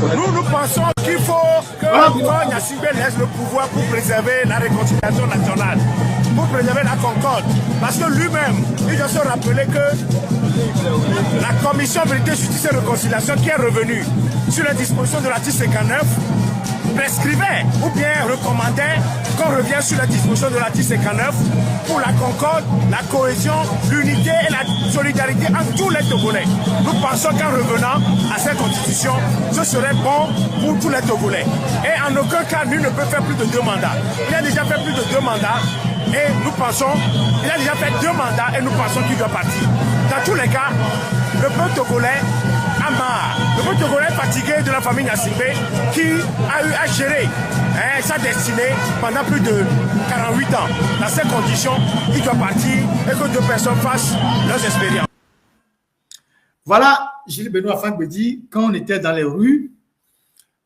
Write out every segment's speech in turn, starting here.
Nous pensons qu'il faut que Gnassingbé laisse le pouvoir pour préserver la réconciliation nationale, pour préserver la concorde. Parce que lui-même, il doit se rappeler que la commission vérité, justice et réconciliation qui est revenue sur la disposition de l'article 59 prescrivait ou bien recommandait qu'on revienne sur la disposition de l'article 59 pour la concorde, la cohésion, l'unité et la solidarité entre tous les Togolais. Nous pensons qu'en revenant à cette constitution, ce serait bon pour tous les Togolais. Et en aucun cas, lui ne peut faire plus de 2 mandats. Il a déjà fait plus de 2 mandats et nous pensons, il a déjà fait 2 mandats et nous pensons qu'il doit partir. Dans tous les cas, le peuple togolais a marre. Le peuple togolais est fatigué de la famille Gnassingbé qui a eu à gérer sa destinée pendant plus de 48 ans. Dans ces conditions, il doit partir et que 2 personnes fassent leurs expériences. Voilà, Gilles Benoît Fagbedi, quand on était dans les rues,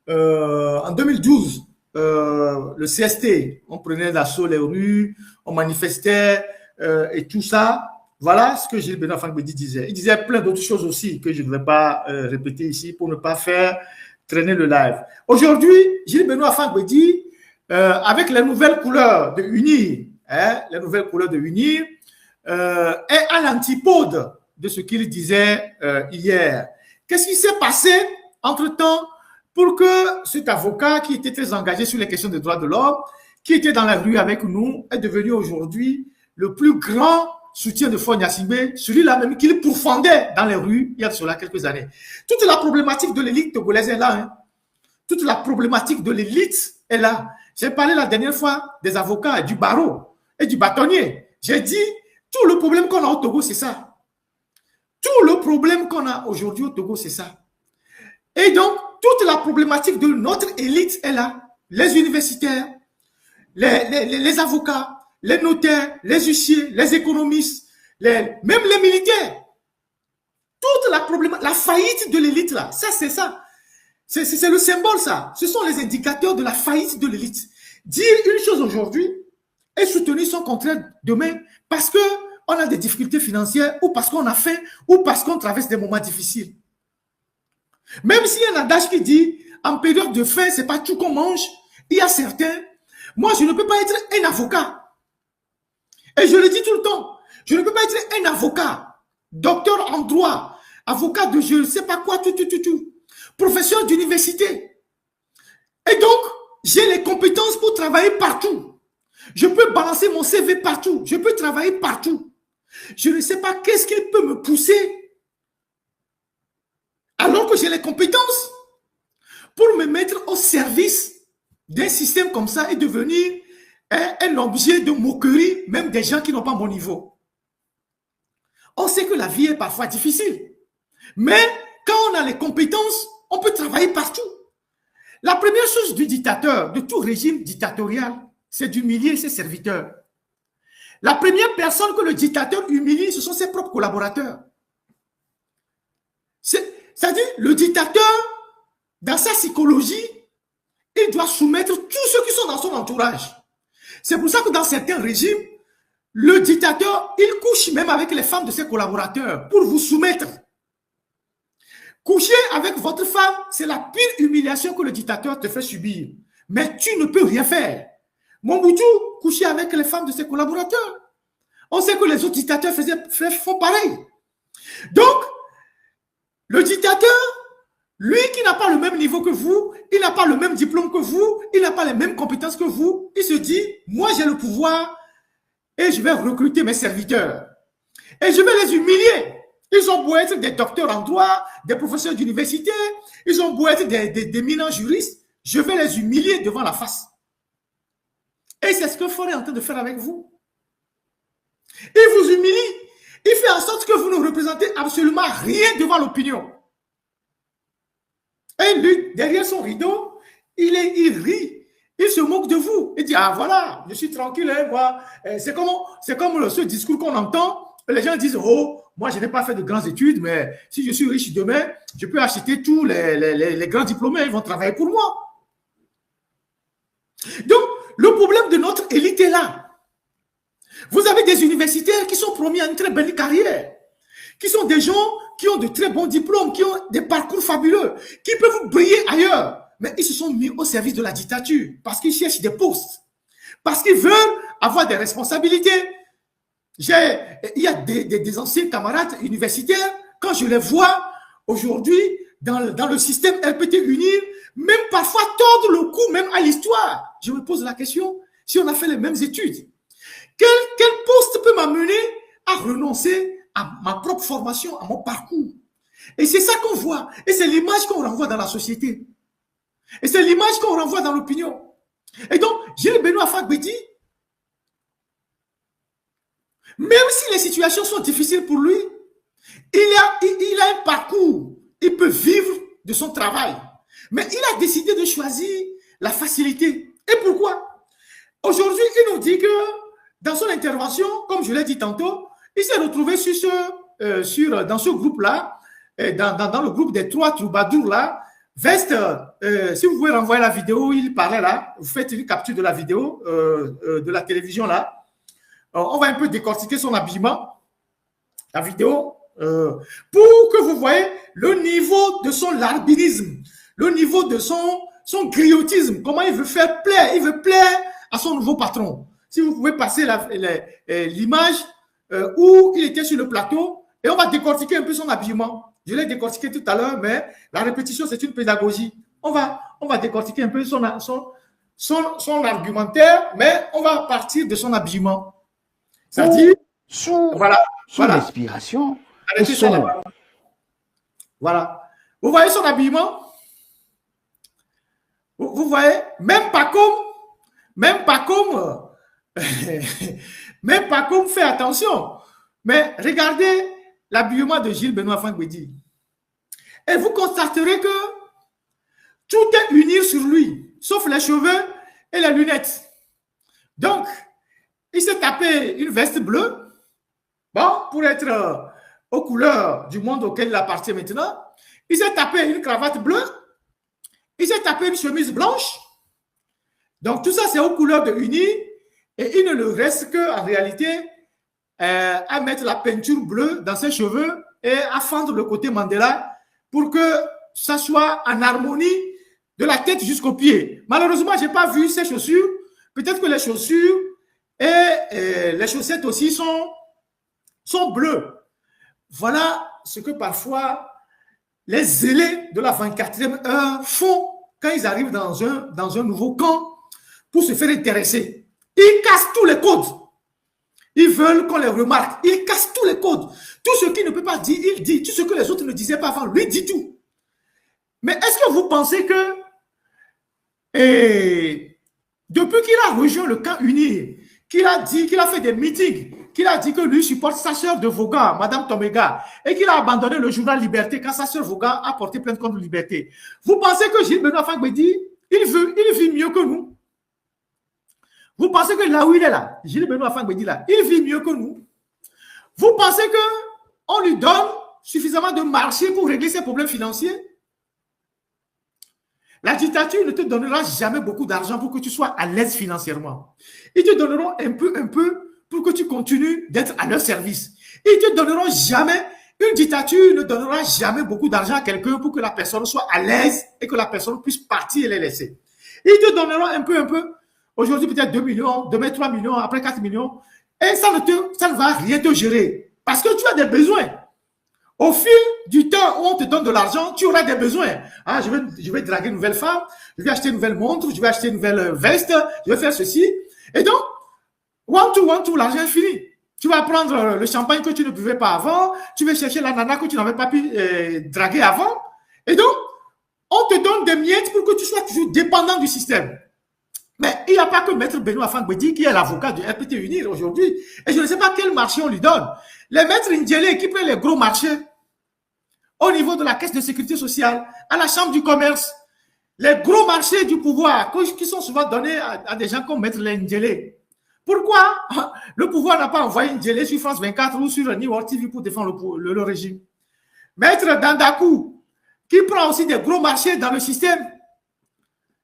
en 2012, le CST, on prenait d'assaut les rues, on manifestait et tout ça. Voilà ce que Gilles Benoît Fagbedi disait. Il disait plein d'autres choses aussi que je ne vais pas répéter ici pour ne pas faire traîner le live. Aujourd'hui, Gilles Benoît Fagbedi, avec les nouvelles couleurs de Unir, les nouvelles couleurs de Unir, est à l'antipode de ce qu'il disait hier. Qu'est-ce qui s'est passé entre-temps pour que cet avocat qui était très engagé sur les questions des droits de l'homme, qui était dans la rue avec nous, est devenu aujourd'hui le plus grand soutien de Faure Gnassingbé, celui-là même qu'il pourfendait dans les rues il y a cela quelques années. Toute la problématique de l'élite togolaise est là. Hein. Toute la problématique de l'élite est là. J'ai parlé la dernière fois des avocats, du barreau et du bâtonnier. J'ai dit, tout le problème qu'on a au Togo, c'est ça. Tout le problème qu'on a aujourd'hui au Togo, c'est ça. Et donc, toute la problématique de notre élite est là. Les universitaires, les avocats, les notaires, les huissiers, les économistes, même les militaires. Toute la problématique, la faillite de l'élite là, ça c'est ça. C'est le symbole ça. Ce sont les indicateurs de la faillite de l'élite. Dire une chose aujourd'hui et soutenir son contraire demain parce qu'on a des difficultés financières ou parce qu'on a faim ou parce qu'on traverse des moments difficiles. Même s'il y a un adage qui dit en période de faim, c'est pas tout qu'on mange, il y a certains. Moi, je ne peux pas être un avocat. Et je le dis tout le temps, je ne peux pas être un avocat, docteur en droit, avocat de je ne sais pas quoi, tout, professeur d'université. Et donc, j'ai les compétences pour travailler partout. Je peux balancer mon CV partout, je peux travailler partout. Je ne sais pas qu'est-ce qui peut me pousser, alors que j'ai les compétences, pour me mettre au service d'un système comme ça et devenir un objet de moquerie, même des gens qui n'ont pas mon niveau. On sait que la vie est parfois difficile. Mais quand on a les compétences, on peut travailler partout. La première chose du dictateur, de tout régime dictatorial, c'est d'humilier ses serviteurs. La première personne que le dictateur humilie, ce sont ses propres collaborateurs. C'est-à-dire, le dictateur, dans sa psychologie, il doit soumettre tous ceux qui sont dans son entourage. C'est pour ça que dans certains régimes, le dictateur, il couche même avec les femmes de ses collaborateurs pour vous soumettre. Coucher avec votre femme, c'est la pire humiliation que le dictateur te fait subir. Mais tu ne peux rien faire. Mobutu couchait avec les femmes de ses collaborateurs. On sait que les autres dictateurs font pareil. Donc, le dictateur, lui qui n'a pas le même niveau que vous, il n'a pas le même diplôme que vous, il n'a pas les mêmes compétences que vous, il se dit, moi j'ai le pouvoir et je vais recruter mes serviteurs. Et je vais les humilier. Ils ont beau être des docteurs en droit, des professeurs d'université, ils ont beau être des éminents juristes, je vais les humilier devant la face. Et c'est ce que Faure est en train de faire avec vous. Il vous humilie. Il fait en sorte que vous ne représentez absolument rien devant l'opinion. Et lui, derrière son rideau, il rit. Il se moque de vous. Il dit, ah voilà, je suis tranquille, hein, moi. C'est comme ce discours qu'on entend. Les gens disent, oh, moi je n'ai pas fait de grandes études, mais si je suis riche demain, je peux acheter tous les grands diplômés, ils vont travailler pour moi. Donc, le problème de notre élite est là. Vous avez des universitaires qui sont promis à une très belle carrière, qui sont des gens qui ont de très bons diplômes, qui ont des parcours fabuleux, qui peuvent briller ailleurs. Mais ils se sont mis au service de la dictature parce qu'ils cherchent des postes, parce qu'ils veulent avoir des responsabilités. Il y a des anciens camarades universitaires, quand je les vois aujourd'hui dans le système LPT Unir, même parfois tordre le cou même à l'histoire. Je me pose la question, si on a fait les mêmes études, quel poste peut m'amener à renoncer à ma propre formation, à mon parcours? Et c'est ça qu'on voit. Et c'est l'image qu'on renvoie dans la société. Et c'est l'image qu'on renvoie dans l'opinion. Et donc, Gilles Benoît Fagbedi, même si les situations sont difficiles pour lui, il a un parcours. Il peut vivre de son travail. Mais il a décidé de choisir la facilité. Et pourquoi? Aujourd'hui, il nous dit que dans son intervention, comme je l'ai dit tantôt, il s'est retrouvé dans ce groupe-là, dans le groupe des 3 troubadours-là. Veste, si vous pouvez renvoyer la vidéo, il parlait là, vous faites une capture de la vidéo de la télévision là. On va un peu décortiquer son habillement, la vidéo, pour que vous voyez le niveau de son larbinisme, le niveau de son griotisme, comment il veut faire plaire, il veut plaire à son nouveau patron. Si vous pouvez passer l'image où il était sur le plateau, et on va décortiquer un peu son habillement. Je l'ai décortiqué tout à l'heure, mais la répétition, c'est une pédagogie. On va décortiquer un peu son argumentaire, mais on va partir de son habillement. C'est-à-dire, son inspiration. Voilà. Vous voyez son habillement? Vous voyez? Même pas comme fait attention. Mais regardez l'habillement de Gilles Benoît Fagbedi. Et vous constaterez que tout est uni sur lui, sauf les cheveux et les lunettes. Donc, il s'est tapé une veste bleue, bon, pour être aux couleurs du monde auquel il appartient maintenant. Il s'est tapé une cravate bleue, il s'est tapé une chemise blanche. Donc, tout ça, c'est aux couleurs de Uni. Et il ne le reste qu'en réalité à mettre la peinture bleue dans ses cheveux et à fendre le côté Mandela pour que ça soit en harmonie de la tête jusqu'aux pieds. Malheureusement, je n'ai pas vu ses chaussures. Peut-être que les chaussures et les chaussettes aussi sont bleues. Voilà ce que parfois les zélés de la 24e heure font quand ils arrivent dans un nouveau camp pour se faire intéresser. Ils cassent tous les codes. Ils veulent qu'on les remarque. Ils cassent tous les codes. Tout ce qu'il ne peut pas dire, il dit. Tout ce que les autres ne disaient pas avant, lui dit tout. Mais est-ce que vous pensez que depuis qu'il a rejoint le camp uni, qu'il a dit, qu'il a fait des meetings, qu'il a dit que lui supporte sa sœur de Vaughan, Madame Tomega, et qu'il a abandonné le journal Liberté quand sa sœur Vaughan a porté plainte contre Liberté. Vous pensez que Gilles Benoît Fagbedi, il vit mieux que nous? Vous pensez que là où il est là, Gilles Benoît Fagbedi là, il vit mieux que nous? Vous pensez qu'on lui donne suffisamment de marché pour régler ses problèmes financiers? La dictature ne te donnera jamais beaucoup d'argent pour que tu sois à l'aise financièrement. Ils te donneront un peu pour que tu continues d'être à leur service. Ils te donneront jamais, une dictature ne donnera jamais beaucoup d'argent à quelqu'un pour que la personne soit à l'aise et que la personne puisse partir et les laisser. Ils te donneront un peu. Aujourd'hui, peut-être 2 millions, demain 3 millions, après 4 millions. Et ça ne va rien te gérer. Parce que tu as des besoins. Au fil du temps où on te donne de l'argent, tu auras des besoins. Ah, je vais draguer une nouvelle femme, je vais acheter une nouvelle montre, je vais acheter une nouvelle veste, je vais faire ceci. Et donc, one two, l'argent est fini. Tu vas prendre le champagne que tu ne buvais pas avant, tu vas chercher la nana que tu n'avais pas pu draguer avant. Et donc, on te donne des miettes pour que tu sois toujours dépendant du système. Mais il n'y a pas que Maître Benoît Fagbedi qui est l'avocat du RPT Unir aujourd'hui. Et je ne sais pas quel marché on lui donne. Les maîtres Ndjelé qui prennent les gros marchés au niveau de la caisse de sécurité sociale, à la chambre du commerce, les gros marchés du pouvoir qui sont souvent donnés à des gens comme Maître Ndjelé. Pourquoi le pouvoir n'a pas envoyé Ndjelé sur France 24 ou sur New World TV pour défendre le régime? Maître Dandakou qui prend aussi des gros marchés dans le système,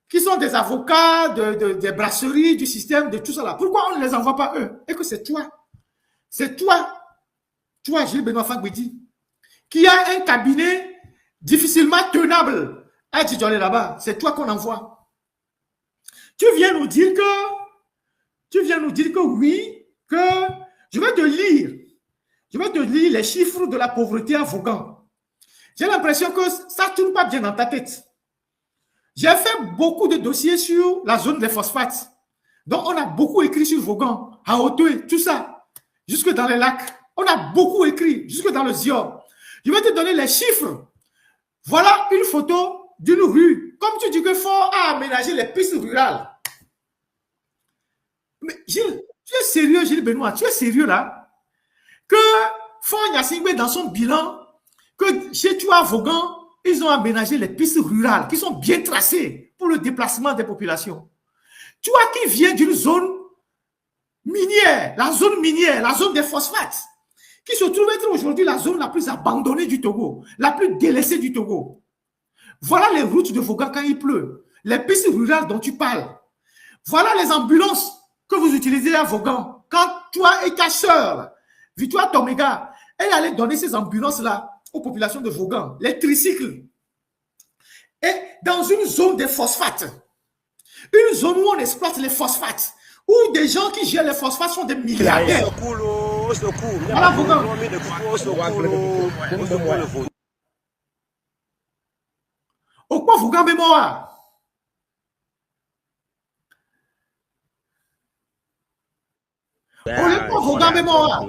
qui sont des avocats, des brasseries, du système, de tout ça là. Pourquoi on ne les envoie pas eux? Et que c'est toi, Gilles Benoît Fagbedi, qui a un cabinet difficilement tenable à Djidjolé là-bas. C'est toi qu'on envoie. Tu viens nous dire que oui, que je vais te lire les chiffres de la pauvreté à Vaughan. J'ai l'impression que ça ne tourne pas bien dans ta tête. J'ai fait beaucoup de dossiers sur la zone des phosphates. Donc, on a beaucoup écrit sur Vaughan, à Hauteuil, tout ça, jusque dans les lacs. On a beaucoup écrit, jusque dans le Zior. Je vais te donner les chiffres. Voilà une photo d'une rue. Comme tu dis que Fort a aménagé les pistes rurales. Mais Gilles, tu es sérieux, Gilles Benoît? Tu es sérieux là? Que Fort Gnassingbé, dans son bilan, que chez toi à Vaughan, ils ont aménagé les pistes rurales qui sont bien tracées pour le déplacement des populations. Toi qui viens d'une zone minière, la zone des phosphates, qui se trouve être aujourd'hui la zone la plus abandonnée du Togo, la plus délaissée du Togo. Voilà les routes de Vaughan quand il pleut, les pistes rurales dont tu parles. Voilà les ambulances que vous utilisez à Vaughan. Quand toi et ta sœur, Victoire Tomega, elle allait donner ces ambulances-là aux populations de Vaughan, les tricycles. Et dans une zone des phosphates, une zone où on exploite les phosphates, où des gens qui gèrent les phosphates sont des milliardaires. Voilà Vaughan. Au quoi Vaughan mémoire? Vaughan mémoire.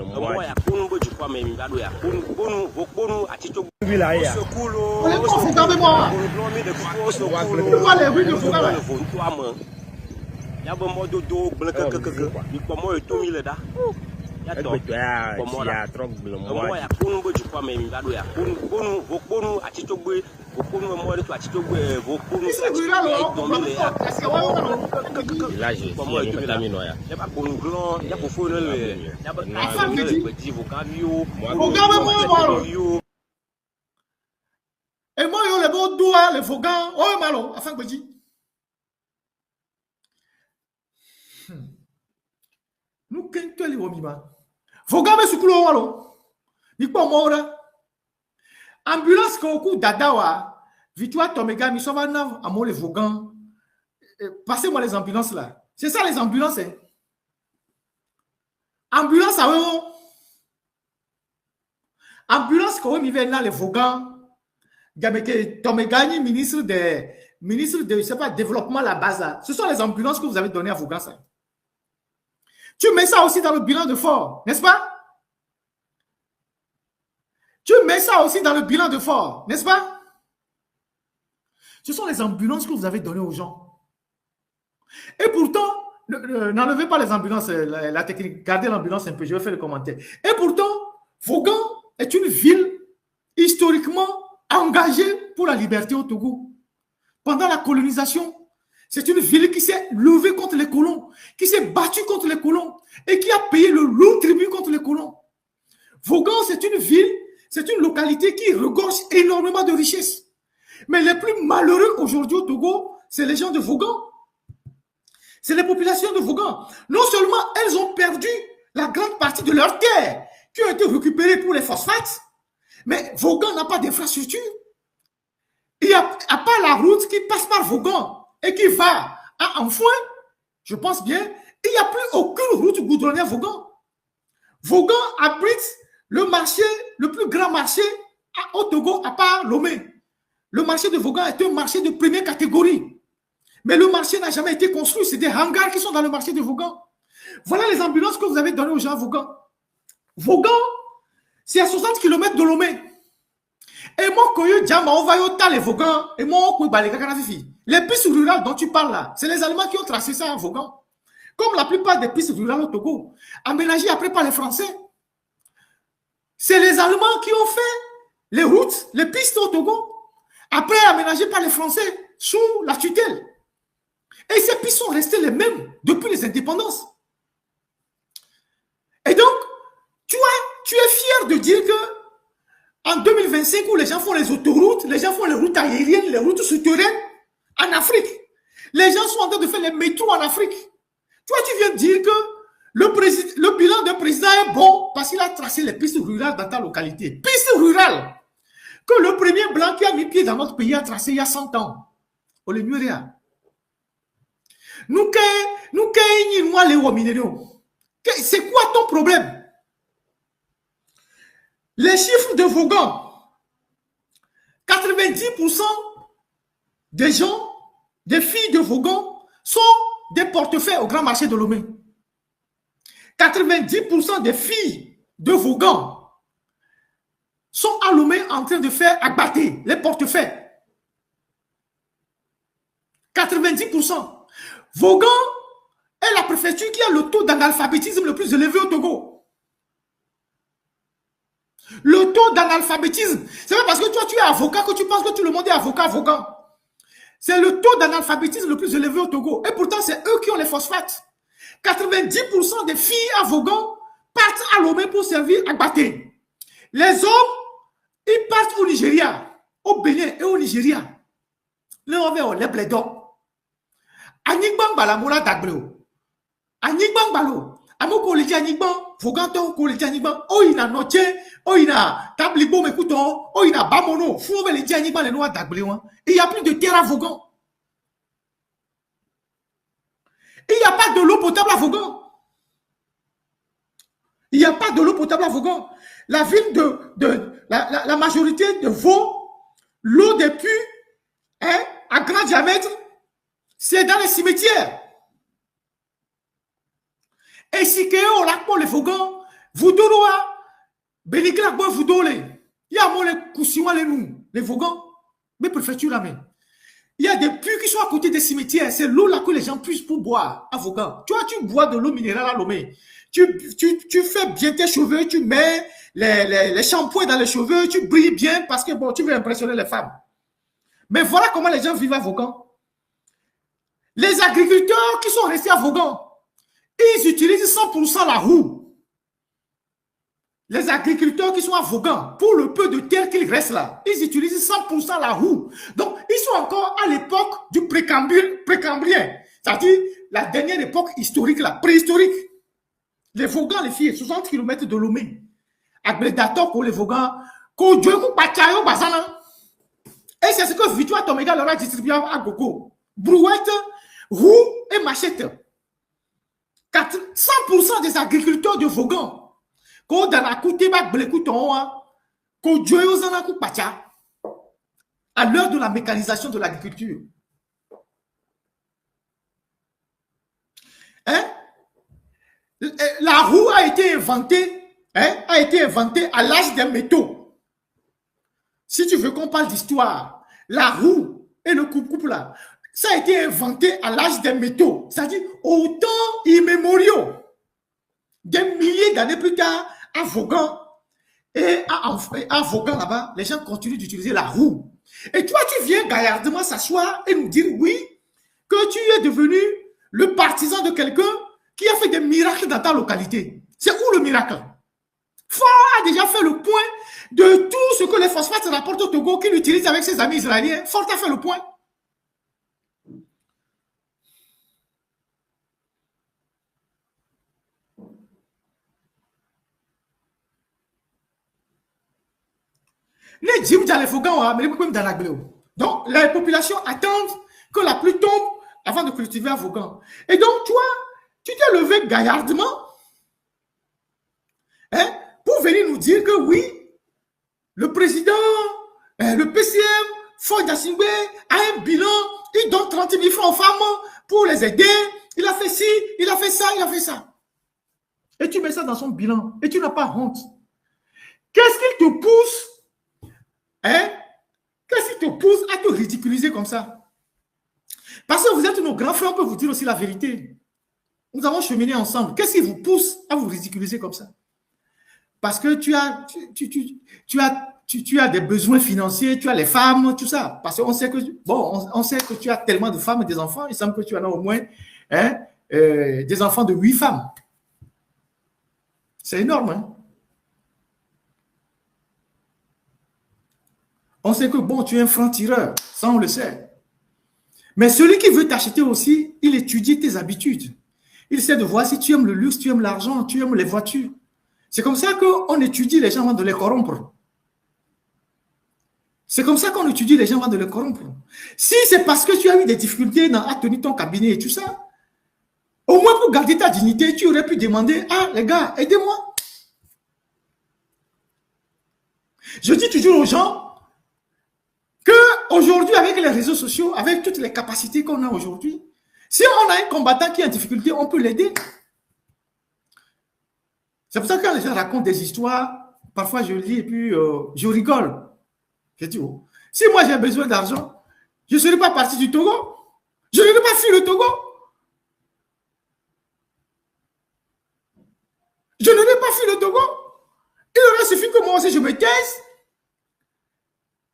Et moi, je le bon doigt, le Vaughan, oh, malo, afin que je dis. Nous, qu'est-ce que les Womima? Vaughan, mais ce que l'on a, ni pas mort. Ambulance, qu'on coupe d'Adawa, Victoire Tomega, Missovana, à mon les Vaughan. Passez-moi les ambulances là. C'est ça les ambulances. Hein? Ambulance à eux. Ambulance, quand on y vient là, les Vaughan. Tomegani, ministre de, je sais pas, développement la base là. Ce sont les ambulances que vous avez données à Vaughan. Ça. Tu mets ça aussi dans le bilan de Fort, n'est-ce pas? Tu mets ça aussi dans le bilan de Fort, n'est-ce pas? Ce sont les ambulances que vous avez données aux gens. Et pourtant, n'enlevez pas les ambulances, la technique, gardez l'ambulance un peu, je vais faire le commentaire. Et pourtant, Vaughan est une ville historiquement engagée pour la liberté au Togo. Pendant la colonisation, c'est une ville qui s'est levée contre les colons, qui s'est battue contre les colons et qui a payé le lourd tribut contre les colons. Vaughan, c'est une ville, c'est une localité qui regorge énormément de richesses. Mais les plus malheureux aujourd'hui au Togo, c'est les gens de Vaughan. C'est les populations de Vaughan. Non seulement elles ont perdu la grande partie de leurs terres qui ont été récupérées pour les phosphates, mais Vaughan n'a pas d'infrastructure. Il n'y a pas la route qui passe par Vaughan et qui va à Anfouin, je pense bien, il n'y a plus aucune route goudronnée à Vaughan. Vaughan abrite le marché, le plus grand marché au Togo, à part Lomé. Le marché de Vaughan est un marché de première catégorie. Mais le marché n'a jamais été construit. C'est des hangars qui sont dans le marché de Vaughan. Voilà les ambulances que vous avez données aux gens à Vaughan. Vaughan, c'est à 60 km de Lomé. Et moi, quand je dis, on va y aller Vaughan, et moi, on va les pistes rurales dont tu parles là, c'est les Allemands qui ont tracé ça à Vaughan. Comme la plupart des pistes rurales au Togo, aménagées après par les Français. C'est les Allemands qui ont fait les routes, les pistes au Togo, après aménagées par les Français sous la tutelle. Et ces pistes sont restées les mêmes depuis les indépendances. Et donc, tu es fier de dire que en 2025, où les gens font les autoroutes, les gens font les routes aériennes, les routes souterraines en Afrique, les gens sont en train de faire les métros en Afrique. Toi, tu viens de dire que le bilan d'un président est bon parce qu'il a tracé les pistes rurales dans ta localité. Pistes rurales. que le premier blanc qui a mis pied dans notre pays a tracé il y a 100 ans. On le mieux. Nous, c'est quoi ton problème? Les chiffres de Vaughan, 90% des gens, des filles de Vaughan sont des portefeuilles au grand marché de Lomé. 90% des filles de Vaughan sont à Lomé en train de faire abattre les portefeuilles. 90%. Vaughan est la préfecture qui a le taux d'analphabétisme le plus élevé au Togo. Le taux d'analphabétisme, c'est pas parce que toi tu es avocat que tu penses que tout le monde est avocat, Vaughan. C'est le taux d'analphabétisme le plus élevé au Togo. Et pourtant, c'est eux qui ont les phosphates. 90% des filles à Vaughan partent à Lomé pour servir à Baté. Les hommes, ils partent au Nigeria, au Bénin et au Nigeria. Là, on va les blédons. Anigban balamola dagbeo. Anigban balo. Amoko le anigban. Voganto ko le anigban. Oina noche. Oina tablibo mekuton. Oina bamono. Fouve le anigban le noa dagbeo. Il n'y a plus de terre à Vaughan. Il n'y a pas de l'eau potable à Vaughan. Il n'y a pas de l'eau potable à Vaughan. La ville la majorité de Vaud, l'eau des puits, hein, à grand diamètre, c'est dans les cimetières. Et si on l'a pour les Vaughan, vous donnez, Bénicla, vous donnez. Il y a mon les coussins, les Vaughan, mais préfecture là même. Il y a des puits qui sont à côté des cimetières. C'est l'eau là que les gens puissent pour boire à Vaughan. Tu vois, tu bois de l'eau minérale à Lomé. Tu fais bien tes cheveux, tu mets les shampoings dans les cheveux, tu brilles bien parce que bon, tu veux impressionner les femmes. Mais voilà comment les gens vivent à Vaughan. Les agriculteurs qui sont restés à Vaughan, ils utilisent 100% la roue. Les agriculteurs qui sont à Vaughan, pour le peu de terre qu'il reste là, ils utilisent 100% la roue. Donc, ils sont encore à l'époque du précambrien. C'est-à-dire la dernière époque historique, la préhistorique. Les Vaughan, les filles, 60 km de Lomé. Agrédateur pour les Vaughan. Et c'est ce que Victoire Toméga leur a distribué à Gogo. Brouette, roue et machette. 100% des agriculteurs de Vaughan. À l'heure de la mécanisation de l'agriculture. Hein? La roue a été inventée, à l'âge des métaux. Si tu veux qu'on parle d'histoire, la roue et le coupe-coupe là, ça a été inventé à l'âge des métaux. C'est-à-dire au temps immémoriaux. Des milliers d'années plus tard, à Vaughan, et à Vaughan là-bas, les gens continuent d'utiliser la roue. Et toi, tu viens gaillardement s'asseoir et nous dire, oui, que tu es devenu le partisan de quelqu'un qui a fait des miracles dans ta localité. C'est où le miracle? Fort a déjà fait le point de tout ce que les phosphates rapportent au Togo qu'il utilise avec ses amis israéliens. Fort a fait le point. Donc, les populations attendent que la pluie tombe avant de cultiver à Vaughan. Et donc, toi, tu t'es levé gaillardement pour venir nous dire que oui, le président, le PCM, Ford Yassingbe, a un bilan, il donne 30 000 francs aux femmes pour les aider, il a fait ci, il a fait ça, il a fait ça. Et tu mets ça dans son bilan et tu n'as pas honte. Qu'est-ce qui te pousse qu'est-ce qui te pousse à te ridiculiser comme ça? Parce que vous êtes nos grands frères, on peut vous dire aussi la vérité. Nous avons cheminé ensemble. Qu'est-ce qui vous pousse à vous ridiculiser comme ça? Parce que tu as des besoins financiers, tu as les femmes, tout ça. Parce qu'on sait que, on sait que tu as tellement de femmes et des enfants. Il semble que tu en as au moins des enfants de 8 femmes. C'est énorme, hein? On sait que, bon, tu es un franc-tireur. Ça, on le sait. Mais celui qui veut t'acheter aussi, il étudie tes habitudes. Il essaie de voir si tu aimes le luxe, tu aimes l'argent, tu aimes les voitures. C'est comme ça qu'on étudie les gens avant de les corrompre. C'est comme ça qu'on étudie les gens avant de les corrompre. Si c'est parce que tu as eu des difficultés à tenir ton cabinet et tout ça, au moins pour garder ta dignité, tu aurais pu demander, ah les gars, aidez-moi. Je dis toujours aux gens qu'aujourd'hui, avec les réseaux sociaux, avec toutes les capacités qu'on a aujourd'hui, si on a un combattant qui est en difficulté, on peut l'aider. C'est pour ça que quand les gens racontent des histoires, parfois je lis et puis je rigole. Je dis, oh, si moi j'ai besoin d'argent, je ne serais pas parti du Togo. Je n'aurais pas fui le Togo. Je n'aurais pas fui le Togo. Il aurait suffi que moi aussi je me taise,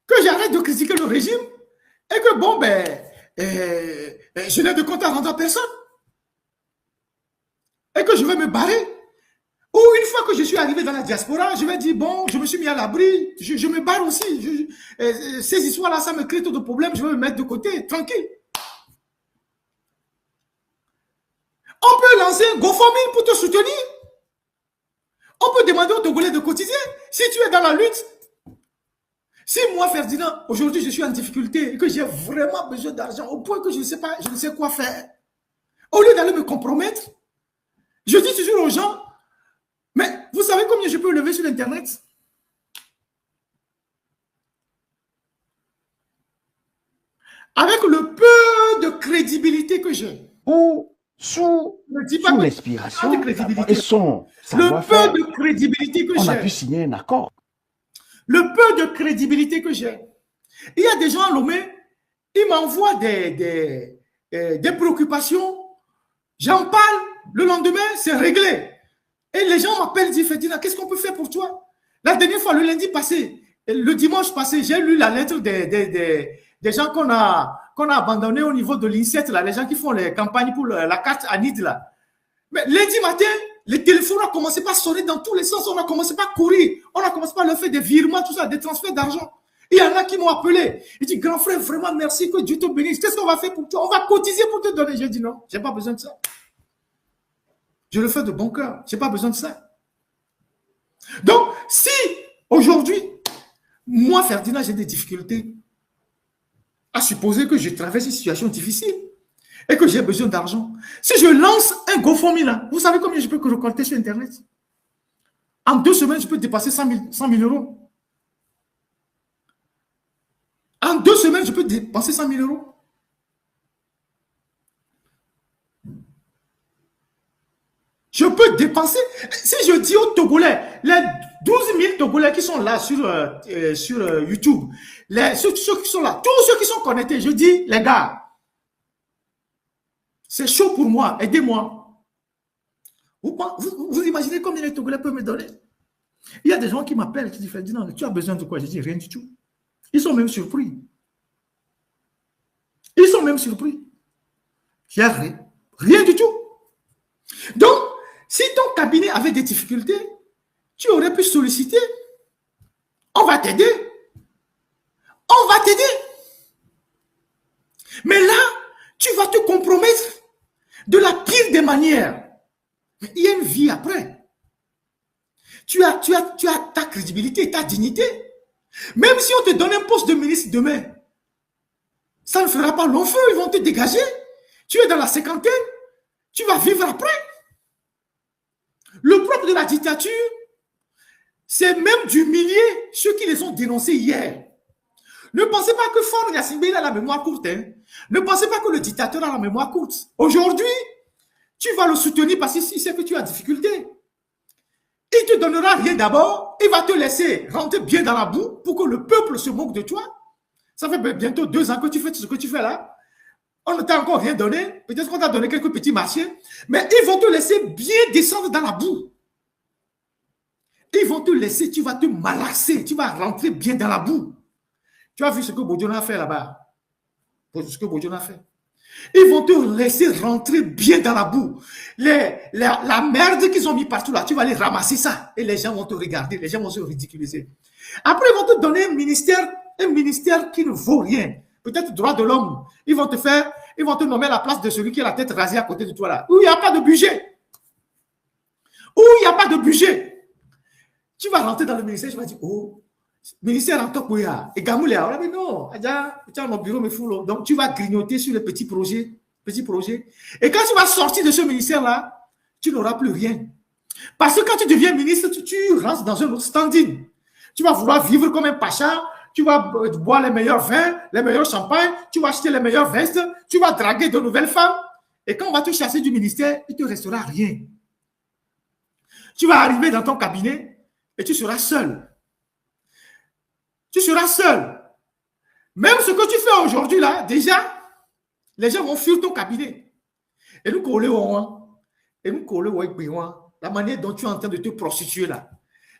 que j'arrête de critiquer le régime et que bon, je n'ai de compte à rendre à personne. Et que je vais me barrer. Ou une fois que je suis arrivé dans la diaspora, je vais dire, bon, je me suis mis à l'abri, je me barre aussi. Ces histoires-là, ça me crée trop de problèmes, je vais me mettre de côté, tranquille. On peut lancer un GoFundMe pour te soutenir. On peut demander aux Togolais de cotiser. Si tu es dans la lutte, si moi, Ferdinand, aujourd'hui, je suis en difficulté et que j'ai vraiment besoin d'argent au point que je ne sais pas, je ne sais quoi faire, au lieu d'aller me compromettre, je dis toujours aux gens, mais vous savez combien je peux lever sur Internet? Avec le peu de crédibilité que j'ai. Ou sous l'inspiration et son savoir-faire, le peu de crédibilité que j'ai. On a pu signer un accord. Le peu de crédibilité que j'ai. Il y a des gens à Lomé, ils m'envoient des préoccupations. J'en parle, le lendemain, c'est réglé. Et les gens m'appellent, disent, Ferdinand, qu'est-ce qu'on peut faire pour toi? La dernière fois, le lundi passé, le dimanche passé, j'ai lu la lettre des gens qu'on a abandonnés au niveau de l'INSET, les gens qui font les campagnes pour la carte ANID. Là. Mais lundi matin, les téléphones ont commencé à sonner dans tous les sens, on a commencé à courir, on a commencé à leur faire des virements, tout ça, des transferts d'argent. Il y en a qui m'ont appelé. Ils disent, grand frère, vraiment merci, que Dieu te bénisse. Qu'est-ce qu'on va faire pour toi? On va cotiser pour te donner. J'ai dit non, je n'ai pas besoin de ça. Je le fais de bon cœur. Je n'ai pas besoin de ça. Donc, si aujourd'hui, moi, Ferdinand, j'ai des difficultés, à supposer que je traverse une situation difficile et que j'ai besoin d'argent, si je lance un GoFundMe là, vous savez combien je peux récolter sur Internet? En 2 semaines, je peux dépasser 100 000 euros. En 2 semaines, je peux dépenser 100 000 euros. Je peux dépenser. Si je dis aux Togolais, les 12 000 Togolais qui sont là sur YouTube, ceux qui sont là, tous ceux qui sont connectés, je dis, les gars, c'est chaud pour moi, aidez-moi. Vous imaginez combien les Togolais peuvent me donner? Il y a des gens qui m'appellent, qui disent, Ferdinand, tu as besoin de quoi? Je dis, rien du tout. Ils sont même surpris. Ils sont même surpris. Il n'y a rien du tout. Donc, si ton cabinet avait des difficultés, tu aurais pu solliciter. On va t'aider. On va t'aider. Mais là, tu vas te compromettre de la pire des manières. Mais il y a une vie après. Tu as ta crédibilité, ta dignité. Même si on te donne un poste de ministre demain, ça ne fera pas long feu, ils vont te dégager. Tu es dans la cinquantaine, tu vas vivre après. Le propre de la dictature, c'est même d'humilier ceux qui les ont dénoncés hier. Ne pensez pas que Faure Gnassingbé a la mémoire courte. Hein. Ne pensez pas que le dictateur a la mémoire courte. Aujourd'hui, tu vas le soutenir parce qu'il sait que tu as difficulté. Il ne te donnera rien d'abord. Il va te laisser rentrer bien dans la boue pour que le peuple se moque de toi. Ça fait bientôt 2 ans que tu fais ce que tu fais là. On ne t'a encore rien donné. Peut-être qu'on t'a donné quelques petits marchés. Mais ils vont te laisser bien descendre dans la boue. Ils vont te laisser, tu vas te malaxer. Tu vas rentrer bien dans la boue. Tu as vu ce que Bodiona a fait là-bas? Ce que Bodiona a fait. Ils vont te laisser rentrer bien dans la boue. La merde qu'ils ont mis partout là, tu vas aller ramasser ça. Et les gens vont te regarder, les gens vont se ridiculiser. Après, ils vont te donner un ministère qui ne vaut rien. Peut-être droit de l'homme. Ils vont te nommer à la place de celui qui a la tête rasée à côté de toi là. Où il n'y a pas de budget. Où il n'y a pas de budget. Tu vas rentrer dans le ministère, tu vas dire, oh, ministère en Tokoya, et Gamoulé, on a dit non, tu as mon bureau, mais fou, donc tu vas grignoter sur les petits projets. Et quand tu vas sortir de ce ministère-là, tu n'auras plus rien. Parce que quand tu deviens ministre, tu rentres dans un autre standing. Tu vas vouloir vivre comme un pacha, tu vas boire les meilleurs vins, les meilleurs champagnes, tu vas acheter les meilleures vestes, tu vas draguer de nouvelles femmes. Et quand on va te chasser du ministère, il ne te restera rien. Tu vas arriver dans ton cabinet et tu seras seul. Tu seras seul. Même ce que tu fais aujourd'hui, là, déjà, les gens vont fuir ton cabinet. Et nous collons, la manière dont tu es en train de te prostituer là.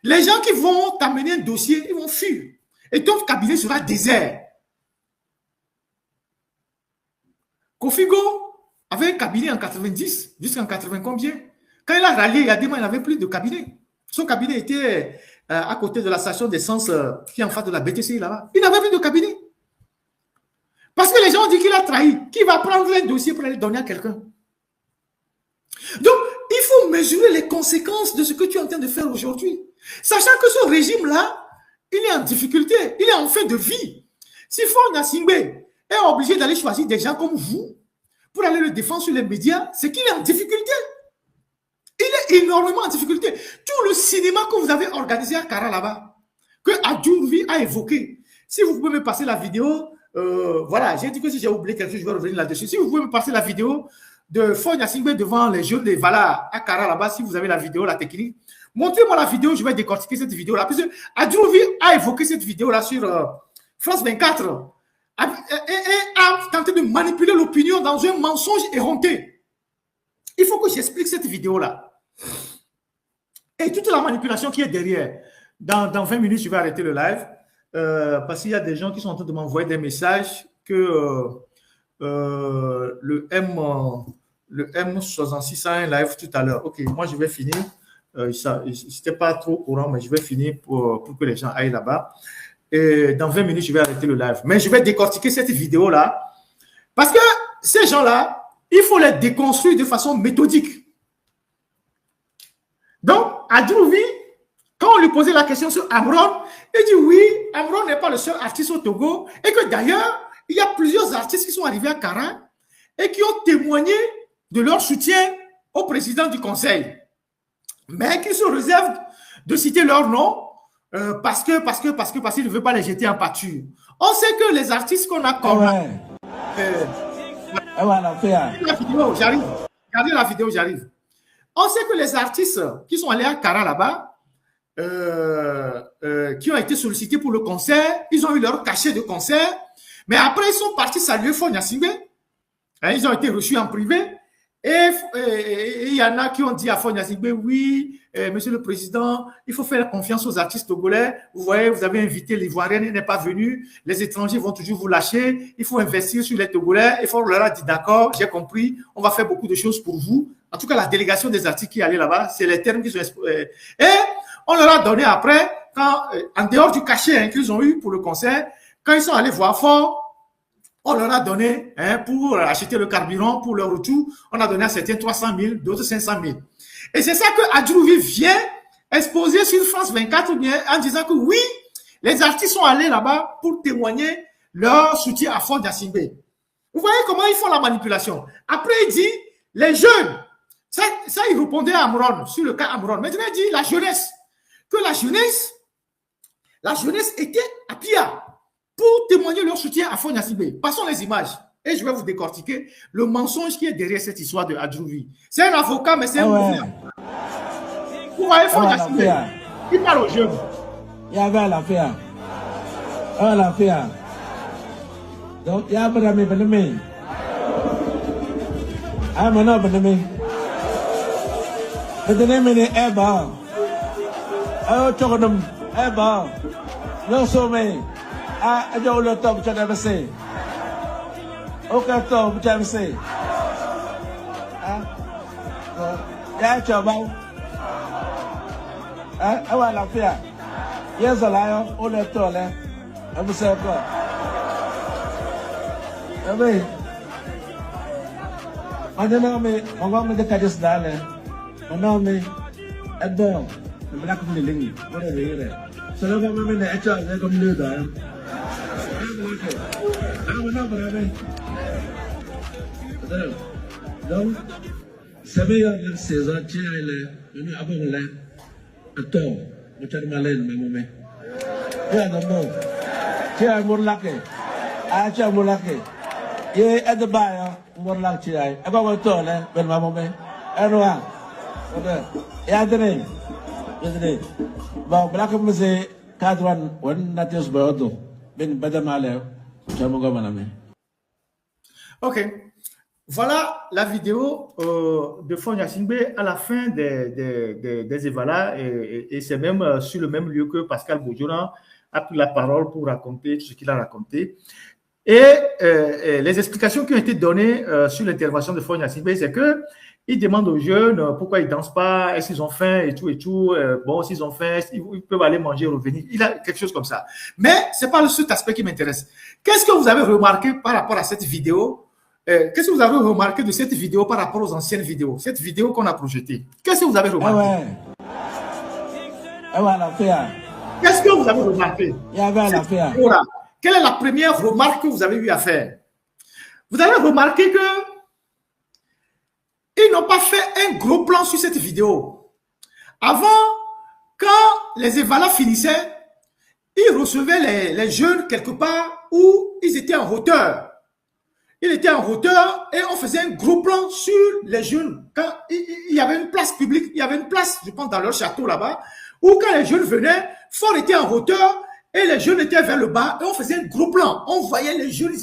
Les gens qui vont t'amener un dossier, ils vont fuir. Et ton cabinet sera désert. Kofigo avait un cabinet en 90, jusqu'en 80 combien? Quand il a rallié, il y a des mois, il n'avait plus de cabinet. Son cabinet était à côté de la station d'essence qui est en face de la BTC là-bas. Il n'avait plus de cabinet. Parce que les gens ont dit qu'il a trahi. Qui va prendre un dossier pour aller donner à quelqu'un? Donc, il faut mesurer les conséquences de ce que tu es en train de faire aujourd'hui. Sachant que ce régime-là, il est en difficulté. Il est en fin de vie. Si Faure Gnassingbé est obligé d'aller choisir des gens comme vous pour aller le défendre sur les médias, c'est qu'il est en difficulté. Il est énormément en difficulté. Tout le cinéma que vous avez organisé à Kara là-bas, que Adjourvi a évoqué, si vous pouvez me passer la vidéo, voilà, j'ai dit que si j'ai oublié quelque chose, je vais revenir là-dessus. Si vous pouvez me passer la vidéo de Faure Gnassingbé devant les jeunes de Vala à Kara là-bas, si vous avez la vidéo, la technique, montrez-moi la vidéo, je vais décortiquer cette vidéo-là. Parce que Adjourvi a évoqué cette vidéo-là sur France 24 et a tenté de manipuler l'opinion dans un mensonge éhonté. Il faut que j'explique cette vidéo-là. Et toute la manipulation qui est derrière. Dans 20 minutes, je vais arrêter le live. Parce qu'il y a des gens qui sont en train de m'envoyer des messages que le M66 a un live tout à l'heure. Ok, moi je vais finir. Je n'étais pas trop au courant, mais je vais finir pour que les gens aillent là-bas. Et dans 20 minutes, je vais arrêter le live. Mais je vais décortiquer cette vidéo-là. Parce que ces gens-là, il faut les déconstruire de façon méthodique. Donc, Adjourvi, quand on lui posait la question sur Amron, il dit oui, Amron n'est pas le seul artiste au Togo et que d'ailleurs, il y a plusieurs artistes qui sont arrivés à Kara et qui ont témoigné de leur soutien au président du conseil. Mais qui se réservent de citer leur nom parce qu'ils ne veulent pas les jeter en pâture. On sait que les artistes qu'on a comme... Regardez la vidéo, j'arrive. On sait que les artistes qui sont allés à Kara là-bas, qui ont été sollicités pour le concert, ils ont eu leur cachet de concert, mais après ils sont partis saluer Faure Gnassingbé. Ils ont été reçus en privé. Et il y en a qui ont dit à Faure Gnassingbé, oui, monsieur le président, il faut faire confiance aux artistes togolais. Vous voyez, vous avez invité l'Ivoirien, il n'est pas venu. Les étrangers vont toujours vous lâcher. Il faut investir sur les Togolais. Et Faure leur a dit, d'accord, j'ai compris, on va faire beaucoup de choses pour vous. En tout cas, la délégation des artistes qui est allée là-bas, c'est les termes qu'ils ont exposés. Et on leur a donné après, quand, en dehors du cachet qu'ils ont eu pour le concert, quand ils sont allés voir Faure, on leur a donné, pour acheter le carburant, pour leur retour, on a donné à certains 300 000, d'autres 500 000. Et c'est ça que Adjourvi vient exposer sur France 24 bien, en disant que oui, les artistes sont allés là-bas pour témoigner leur soutien à Faure Gnassingbé. Vous voyez comment ils font la manipulation. Après, il dit, les jeunes, ça il répondait à Amron, sur le cas Amron. Maintenant, il dit la jeunesse, que la jeunesse était à Pia pour témoigner leur soutien à Faure Gnassingbé. Passons les images. Et je vais vous décortiquer le mensonge qui est derrière cette histoire de Adjourvi. C'est un avocat, mais c'est un mouvement. Vous voyez Faure Gnassingbé, il parle aux jeunes. Il y avait l'affaire. L'affaire. Donc, il y a un peu de mes. Ah, maintenant, Benjamin. Benjamin est Eba. Ah, Chokodum, Eba. Non, sommet. Ah, je le top, tu as passé. Aucun top, tu as passé. Ah, tu as bon. Ah, ouais, l'affaire. Yes, a lion, on le top, là. Je me sais pas. Ah, oui. Maintenant, on va me décaler ça là. Maintenant, mais, Edouard, le black de ligne, on est là. c'est le moment de l'échange comme le dame. Donc, c'est meilleur de ces entiers, nous avons l'air à tort, nous avons malin, ma maman. Tiens, d'abord, tiens, mon laquais, ah, tiens, mon laquais. Et à de bail, mon laquais, à quoi on tourne, ben ma maman, à noir, et à donner, bon, black musée, cadran, one natus bordeaux, ben badamale, j'aime comme un ami. Ok. Voilà la vidéo de Faure Gnassingbé à la fin des Evala et c'est même sur le même lieu que Pascal Bojora a pris la parole pour raconter tout ce qu'il a raconté. Et les explications qui ont été données sur l'intervention de Faure Gnassingbé, c'est qu'il demande aux jeunes pourquoi ils ne dansent pas, est-ce qu'ils ont faim et tout. Bon, s'ils ont faim, ils peuvent aller manger et revenir. Il a quelque chose comme ça. Mais ce n'est pas cet aspect qui m'intéresse. Qu'est-ce que vous avez remarqué par rapport à cette vidéo? Qu'est-ce que vous avez remarqué de cette vidéo par rapport aux anciennes vidéos? Cette vidéo qu'on a projetée. Qu'est-ce que vous avez remarqué? Qu'est-ce que vous avez remarqué? Quelle est la première remarque que vous avez eu à faire? Vous avez remarqué que ils n'ont pas fait un gros plan sur cette vidéo. Avant, quand les Evala finissaient, ils recevaient les jeunes quelque part où ils étaient en hauteur. Il était en hauteur et on faisait un gros plan sur les jeunes. Quand il y avait une place publique, il y avait une place, je pense, dans leur château là-bas, où quand les jeunes venaient, Faure était en hauteur et les jeunes étaient vers le bas et on faisait un gros plan. On voyait les jeunes,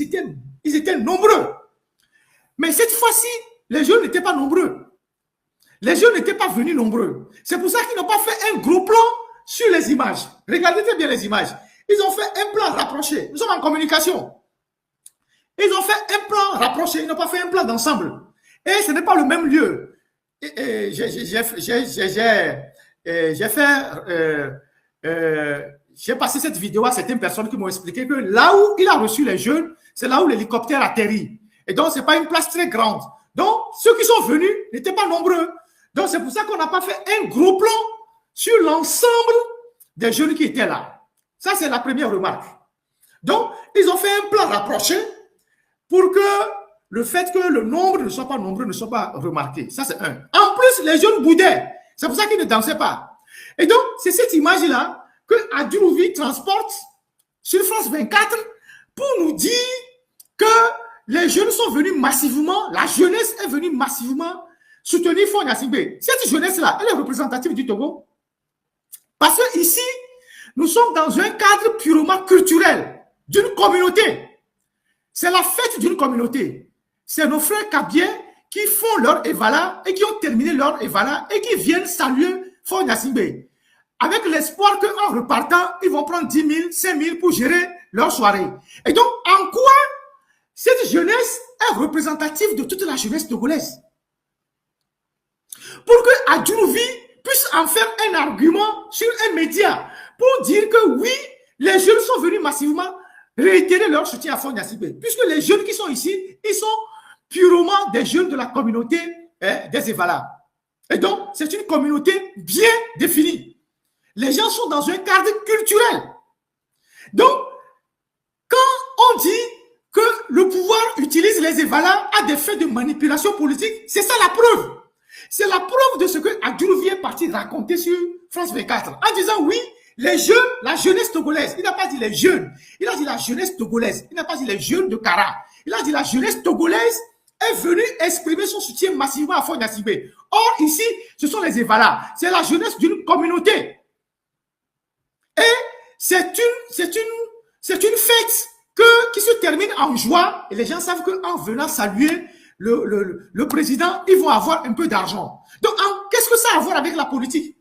ils étaient nombreux. Mais cette fois-ci, les jeunes n'étaient pas nombreux. Les jeunes n'étaient pas venus nombreux. C'est pour ça qu'ils n'ont pas fait un gros plan sur les images. Regardez bien les images. Ils ont fait un plan rapproché. Nous sommes en communication. Ils ont fait un plan rapproché, ils n'ont pas fait un plan d'ensemble. Et ce n'est pas le même lieu. J'ai passé cette vidéo à certaines personnes qui m'ont expliqué que là où il a reçu les jeunes, c'est là où l'hélicoptère atterrit. Et donc, ce n'est pas une place très grande. Donc, ceux qui sont venus n'étaient pas nombreux. Donc, c'est pour ça qu'on n'a pas fait un gros plan sur l'ensemble des jeunes qui étaient là. Ça, c'est la première remarque. Donc, ils ont fait un plan rapproché pour que le fait que le nombre ne soit pas nombreux ne soit pas remarqué. Ça, c'est un. En plus, les jeunes boudaient. C'est pour ça qu'ils ne dansaient pas. Et donc, c'est cette image-là que Adjurouvi transporte sur France 24 pour nous dire que les jeunes sont venus massivement, la jeunesse est venue massivement soutenir Faure Gnassingbé. Cette jeunesse-là, elle est représentative du Togo. Parce que ici, nous sommes dans un cadre purement culturel d'une communauté. C'est la fête d'une communauté. C'est nos frères Kabyé qui font leur Evala et qui ont terminé leur Evala et qui viennent saluer Faure Gnassingbé. Avec l'espoir qu'en repartant, ils vont prendre 10 000, 5 000 pour gérer leur soirée. Et donc, en quoi cette jeunesse est représentative de toute la jeunesse togolaise? Pour que Adjurouvi puisse en faire un argument sur un média pour dire que oui, les jeunes sont venus massivement réitérer leur soutien à Faure Gnassingbé. Puisque les jeunes qui sont ici, ils sont purement des jeunes de la communauté des Evala. Et donc, c'est une communauté bien définie. Les gens sont dans un cadre culturel. Donc, quand on dit que le pouvoir utilise les Evala à des fins de manipulation politique, c'est ça la preuve. C'est la preuve de ce que Adjurouvi est parti raconter sur France 24 en disant oui, les jeunes, la jeunesse togolaise. Il n'a pas dit les jeunes, il a dit la jeunesse togolaise. Il n'a pas dit les jeunes de Kara. Il a dit la jeunesse togolaise est venue exprimer son soutien massivement à Faure Gnassingbé. Or, ici, ce sont les Evala. C'est la jeunesse d'une communauté. Et c'est une fête qui se termine en joie. Et les gens savent qu'en venant saluer le président, ils vont avoir un peu d'argent. Donc, qu'est-ce que ça a à voir avec la politique?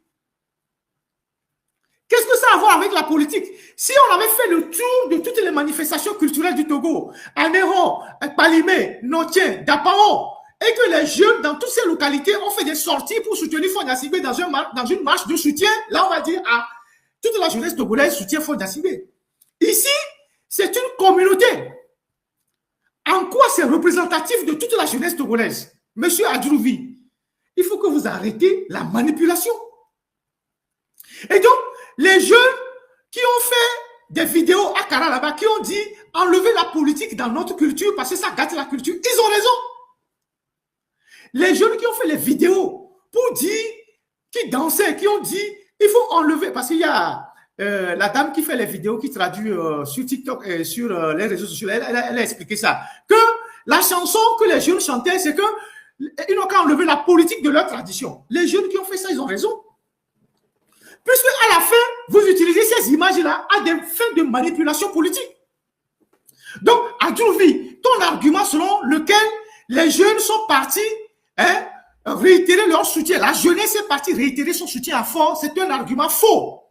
Qu'est-ce que ça a à voir avec la politique? Si on avait fait le tour de toutes les manifestations culturelles du Togo, à Néron, à Palimé, Notien, Dapao, et que les jeunes dans toutes ces localités ont fait des sorties pour soutenir Faure Gnassingbé dans une marche de soutien, là on va dire, toute la jeunesse togolaise soutient Faure Gnassingbé. Ici, c'est une communauté. En quoi c'est représentatif de toute la jeunesse togolaise? Monsieur Adjurouvi, il faut que vous arrêtez la manipulation. Et donc, les jeunes qui ont fait des vidéos à Kara là-bas, qui ont dit enlever la politique dans notre culture parce que ça gâte la culture. Ils ont raison. Les jeunes qui ont fait les vidéos pour dire, qui dansaient, qui ont dit il faut enlever, parce qu'il y a la dame qui fait les vidéos, qui traduit sur TikTok et sur les réseaux sociaux, elle a expliqué ça, que la chanson que les jeunes chantaient, c'est qu'ils n'ont qu'à enlever la politique de leur tradition. Les jeunes qui ont fait ça, ils ont raison. Puisque à la fin, vous utilisez ces images-là à des fins de manipulation politique. Donc, Adjouvi, ton argument selon lequel les jeunes sont partis réitérer leur soutien, la jeunesse est partie réitérer son soutien à fond, c'est un argument faux.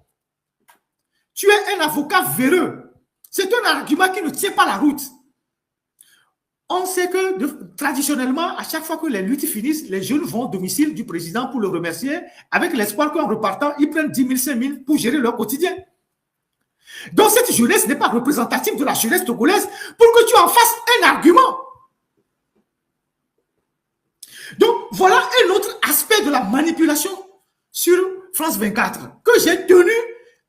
Tu es un avocat véreux. C'est un argument qui ne tient pas la route. On sait que traditionnellement, à chaque fois que les luttes finissent, les jeunes vont au domicile du président pour le remercier, avec l'espoir qu'en repartant, ils prennent 10 000, 5 000 pour gérer leur quotidien. Donc cette jeunesse n'est pas représentative de la jeunesse togolaise pour que tu en fasses un argument. Donc voilà un autre aspect de la manipulation sur France 24 que j'ai tenu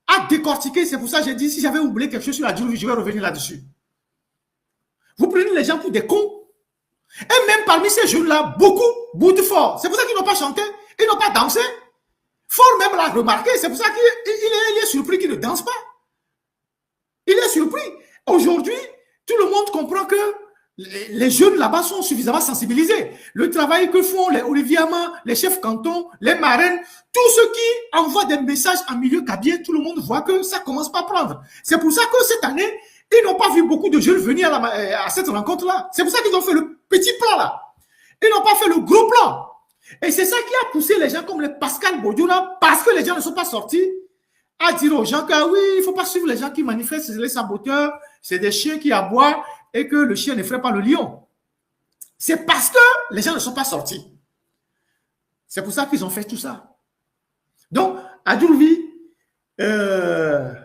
à décortiquer. C'est pour ça que j'ai dit, si j'avais oublié quelque chose sur la Djolovi, je vais revenir là-dessus. Vous prenez les gens pour des cons. Et même parmi ces jeunes-là, beaucoup boutent fort. C'est pour ça qu'ils n'ont pas chanté, ils n'ont pas dansé. Fort même l'a remarqué, c'est pour ça qu'il est surpris qu'ils ne dansent pas. Il est surpris. Aujourd'hui, tout le monde comprend que les jeunes là-bas sont suffisamment sensibilisés. Le travail que font les Olivier Ama, les chefs cantons, les marraines, tous ceux qui envoient des messages en milieu cabier, tout le monde voit que ça commence pas à prendre. C'est pour ça que cette année, ils n'ont pas vu beaucoup de jeunes venir à cette rencontre-là. C'est pour ça qu'ils ont fait le petit plan là. Ils n'ont pas fait le gros plan. Et c'est ça qui a poussé les gens comme les Pascal Bodiou là, parce que les gens ne sont pas sortis, à dire aux gens que oui, il ne faut pas suivre les gens qui manifestent, c'est les saboteurs, c'est des chiens qui aboient et que le chien ne ferait pas le lion. C'est parce que les gens ne sont pas sortis. C'est pour ça qu'ils ont fait tout ça. Donc, à Djolovi, je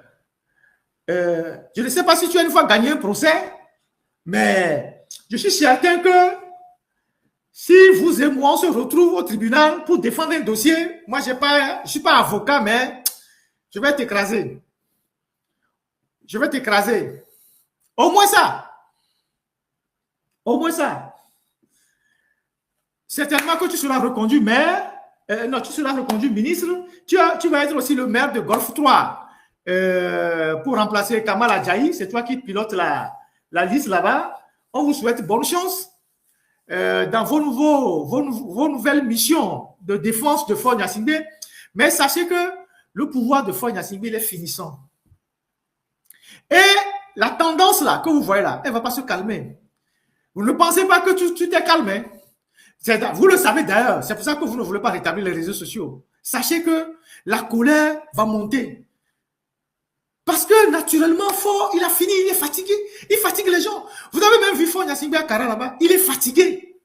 ne sais pas si tu as une fois gagné un procès, mais je suis certain que si vous et moi, on se retrouve au tribunal pour défendre un dossier, moi, je ne suis pas avocat, mais je vais t'écraser. Je vais t'écraser. Au moins ça. Au moins ça. Certainement que tu seras reconduit maire, non, tu seras reconduit ministre, tu vas être aussi le maire de Golfe 3 pour remplacer Kamal Adjaï, c'est toi qui pilotes la liste là-bas. On vous souhaite bonne chance dans vos nouvelles missions de défense de Faure Gnassingbé, mais sachez que le pouvoir de Faure Gnassingbé est finissant. Et la tendance là, que vous voyez là, elle ne va pas se calmer. Vous ne pensez pas que tu t'es calmé. Vous le savez d'ailleurs, c'est pour ça que vous ne voulez pas rétablir les réseaux sociaux. Sachez que la colère va monter. Parce que naturellement, Faure, il a fini, il est fatigué. Il fatigue les gens. Vous avez même vu Faure Gnassingbé à Kara là-bas, il est fatigué.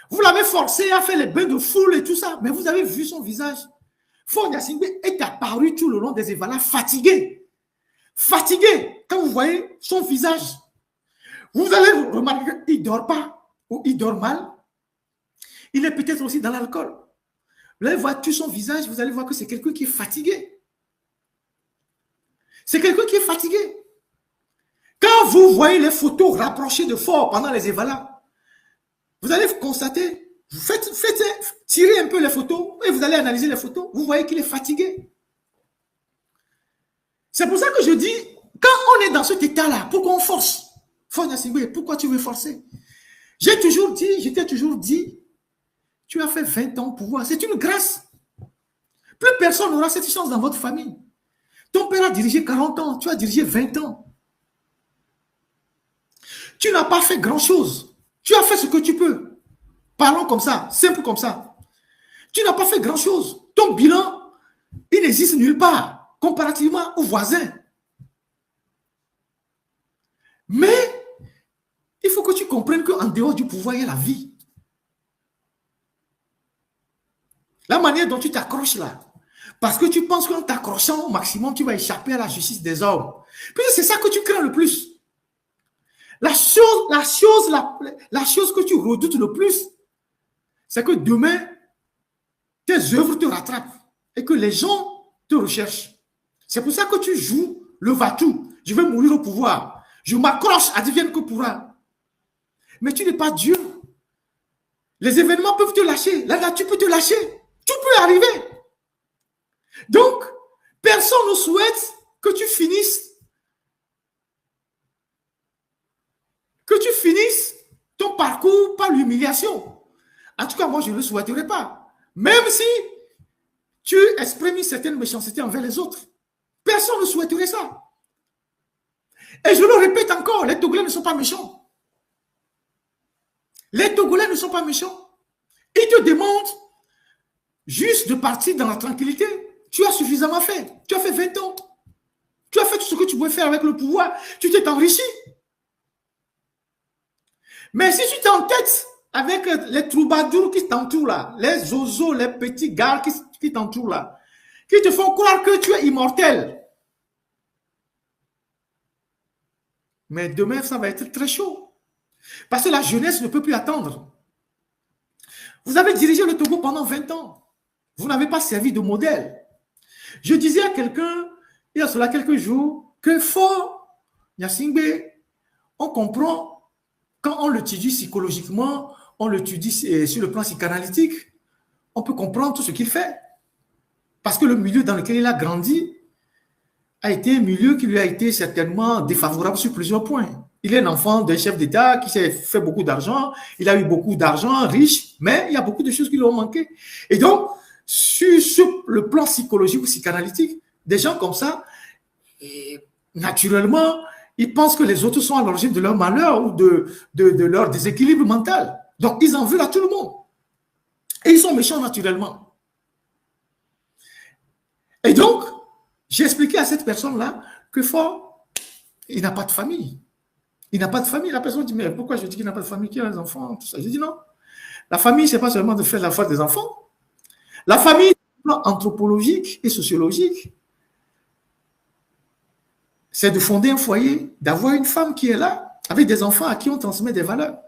Vous l'avez forcé à faire les bains de foule et tout ça, mais vous avez vu son visage. Faure Gnassingbé est apparu tout le long des évalas fatigué. Fatigué. Quand vous voyez son visage, vous allez remarquer qu'il ne dort pas ou il dort mal. Il est peut-être aussi dans l'alcool. Vous allez voir tout son visage, vous allez voir que c'est quelqu'un qui est fatigué. C'est quelqu'un qui est fatigué. Quand vous voyez les photos rapprochées de Faure pendant les évalas, vous allez constater, vous faites tirer un peu les photos et vous allez analyser les photos, vous voyez qu'il est fatigué. C'est pour ça que je dis, quand on est dans cet état-là, pourquoi on force? Faure Gnassingbé, pourquoi tu veux forcer? Je t'ai toujours dit, tu as fait 20 ans au pouvoir, c'est une grâce. Plus personne n'aura cette chance dans votre famille. Ton père a dirigé 40 ans, tu as dirigé 20 ans. Tu n'as pas fait grand-chose. Tu as fait ce que tu peux. Parlons comme ça, simple comme ça. Tu n'as pas fait grand-chose. Ton bilan, il n'existe nulle part, comparativement aux voisins. Mais, il faut que tu comprennes qu'en dehors du pouvoir, il y a la vie. La manière dont tu t'accroches là, parce que tu penses qu'en t'accrochant au maximum, tu vas échapper à la justice des hommes. Puis c'est ça que tu crains le plus. La chose que tu redoutes le plus, c'est que demain, tes œuvres te rattrapent et que les gens te recherchent. C'est pour ça que tu joues le va-tout. Je vais mourir au pouvoir. Je m'accroche, advienne que pourra. Mais tu n'es pas Dieu. Les événements peuvent te lâcher. La nature peut te lâcher. Tout peut arriver. Donc, personne ne souhaite que tu finisses ton parcours par l'humiliation. En tout cas, moi, je ne le souhaiterais pas. Même si tu exprimes une certaine méchanceté envers les autres. Personne ne souhaiterait ça. Et je le répète encore, les Togolais ne sont pas méchants. Les Togolais ne sont pas méchants. Ils te demandent juste de partir dans la tranquillité. Tu as suffisamment fait. Tu as fait 20 ans. Tu as fait tout ce que tu pouvais faire avec le pouvoir. Tu t'es enrichi. Mais si tu t'entêtes avec les troubadours qui t'entourent là, les oiseaux, les petits gars qui t'entourent là, qui te font croire que tu es immortel. Mais demain, ça va être très chaud. Parce que la jeunesse ne peut plus attendre. Vous avez dirigé le Togo pendant 20 ans. Vous n'avez pas servi de modèle. Je disais à quelqu'un, il y a cela quelques jours, que fort Gnassingbé, on comprend, quand on l'étudie psychologiquement, on l'étudie sur le plan psychanalytique, on peut comprendre tout ce qu'il fait. Parce que le milieu dans lequel il a grandi a été un milieu qui lui a été certainement défavorable sur plusieurs points. Il est un enfant d'un chef d'État qui s'est fait beaucoup d'argent, il a eu beaucoup d'argent, riche, mais il y a beaucoup de choses qui lui ont manqué. Et donc, sur le plan psychologique ou psychanalytique, des gens comme ça, naturellement, ils pensent que les autres sont à l'origine de leur malheur ou de leur déséquilibre mental. Donc, ils en veulent à tout le monde. Et ils sont méchants naturellement. Et donc, j'ai expliqué à cette personne-là que fort, il n'a pas de famille. Il n'a pas de famille. La personne dit, mais pourquoi je dis qu'il n'a pas de famille, qu'il a des enfants, tout ça. Je dis non. La famille, ce n'est pas seulement de faire la foi des enfants. La famille, anthropologique et sociologique, c'est de fonder un foyer, d'avoir une femme qui est là, avec des enfants à qui on transmet des valeurs.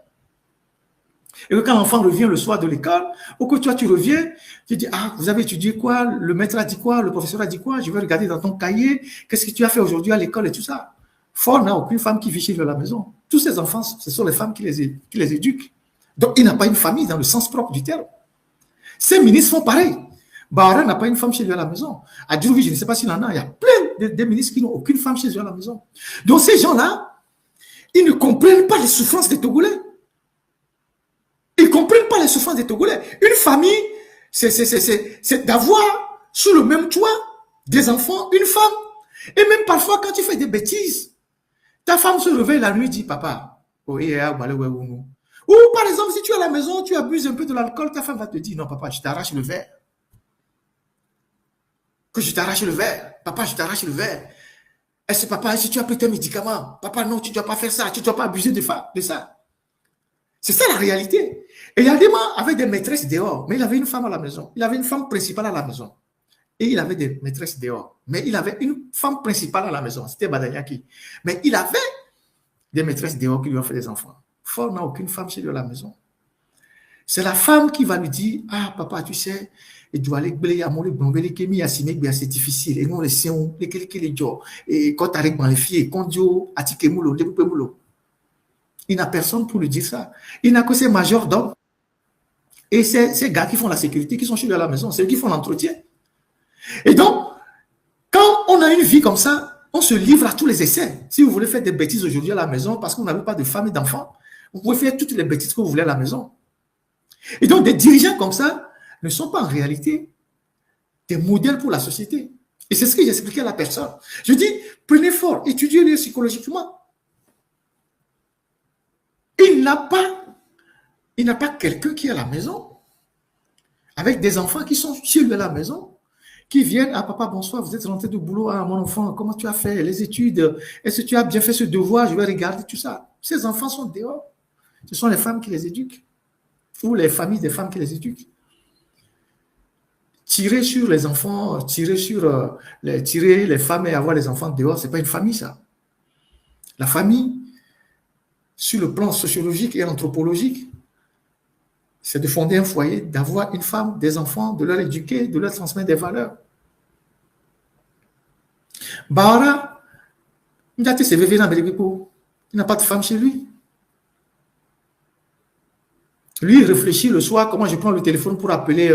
Et que quand l'enfant revient le soir de l'école, ou que toi tu reviens, tu dis, ah, vous avez étudié quoi, le maître a dit quoi, le professeur a dit quoi, je vais regarder dans ton cahier, qu'est-ce que tu as fait aujourd'hui à l'école et tout ça. Fort n'a aucune femme qui vit chez lui à la maison. Tous ces enfants, ce sont les femmes qui les éduquent. Donc, il n'a pas une famille dans le sens propre du terme. Ces ministres font pareil. Bahara n'a pas une femme chez lui à la maison. À Djouvi, je ne sais pas s'il en a. Il y a plein de ministres qui n'ont aucune femme chez eux à la maison. Donc, ces gens-là, ils ne comprennent pas les souffrances des Togolais. Ils ne comprennent pas les souffrances des Togolais. Une famille, c'est d'avoir sous le même toit des enfants, une femme. Et même parfois, quand tu fais des bêtises, ta femme se réveille la nuit et dit, papa, ou par exemple, si tu es à la maison, tu abuses un peu de l'alcool, ta femme va te dire, non, papa, je t'arrache le verre. Que je t'arrache le verre. Papa, je t'arrache le verre. Est-ce papa, est-ce que tu as pris tes médicaments? Papa, non, tu ne dois pas faire ça, tu ne dois pas abuser de ça. C'est ça la réalité. Et il y a des gens avec des maîtresses dehors, mais il avait une femme à la maison. Il avait une femme principale à la maison. Et il avait des maîtresses dehors. Mais il avait une femme principale à la maison. C'était Badanyaki. Mais il avait des maîtresses dehors qui lui ont fait des enfants. Fort n'a aucune femme chez lui à la maison. C'est la femme qui va lui dire, ah papa, tu sais, il doit aller blé à mon blé qui est c'est difficile. Et nous, les siens, les gens, et quand tu arrives dans les filles, quand Dieu a tiqué moulot, il n'a personne pour lui dire ça. Il n'a que ses majordomes. Et ces gars qui font la sécurité, qui sont chez lui à la maison, c'est eux qui font l'entretien. Et donc, quand on a une vie comme ça, on se livre à tous les essais. Si vous voulez faire des bêtises aujourd'hui à la maison, parce qu'on n'avait pas de femme et d'enfants, vous pouvez faire toutes les bêtises que vous voulez à la maison. Et donc, des dirigeants comme ça ne sont pas en réalité des modèles pour la société. Et c'est ce que j'expliquais à la personne. Je dis, prenez fort, étudiez-le psychologiquement. Il n'a pas quelqu'un qui est à la maison, avec des enfants qui sont chez lui à la maison, qui viennent, ah papa, bonsoir, vous êtes rentré du boulot, ah mon enfant, comment tu as fait les études, est-ce que tu as bien fait ce devoir, je vais regarder tout ça. Ces enfants sont dehors. Ce sont les femmes qui les éduquent, ou les familles des femmes qui les éduquent. Tirer sur les enfants, tirer les femmes et avoir les enfants dehors, ce n'est pas une famille, ça. La famille, sur le plan sociologique et anthropologique, c'est de fonder un foyer, d'avoir une femme, des enfants, de leur éduquer, de leur transmettre des valeurs. Bahara, il n'a pas de femme chez lui. Lui, il réfléchit le soir, comment je prends le téléphone pour appeler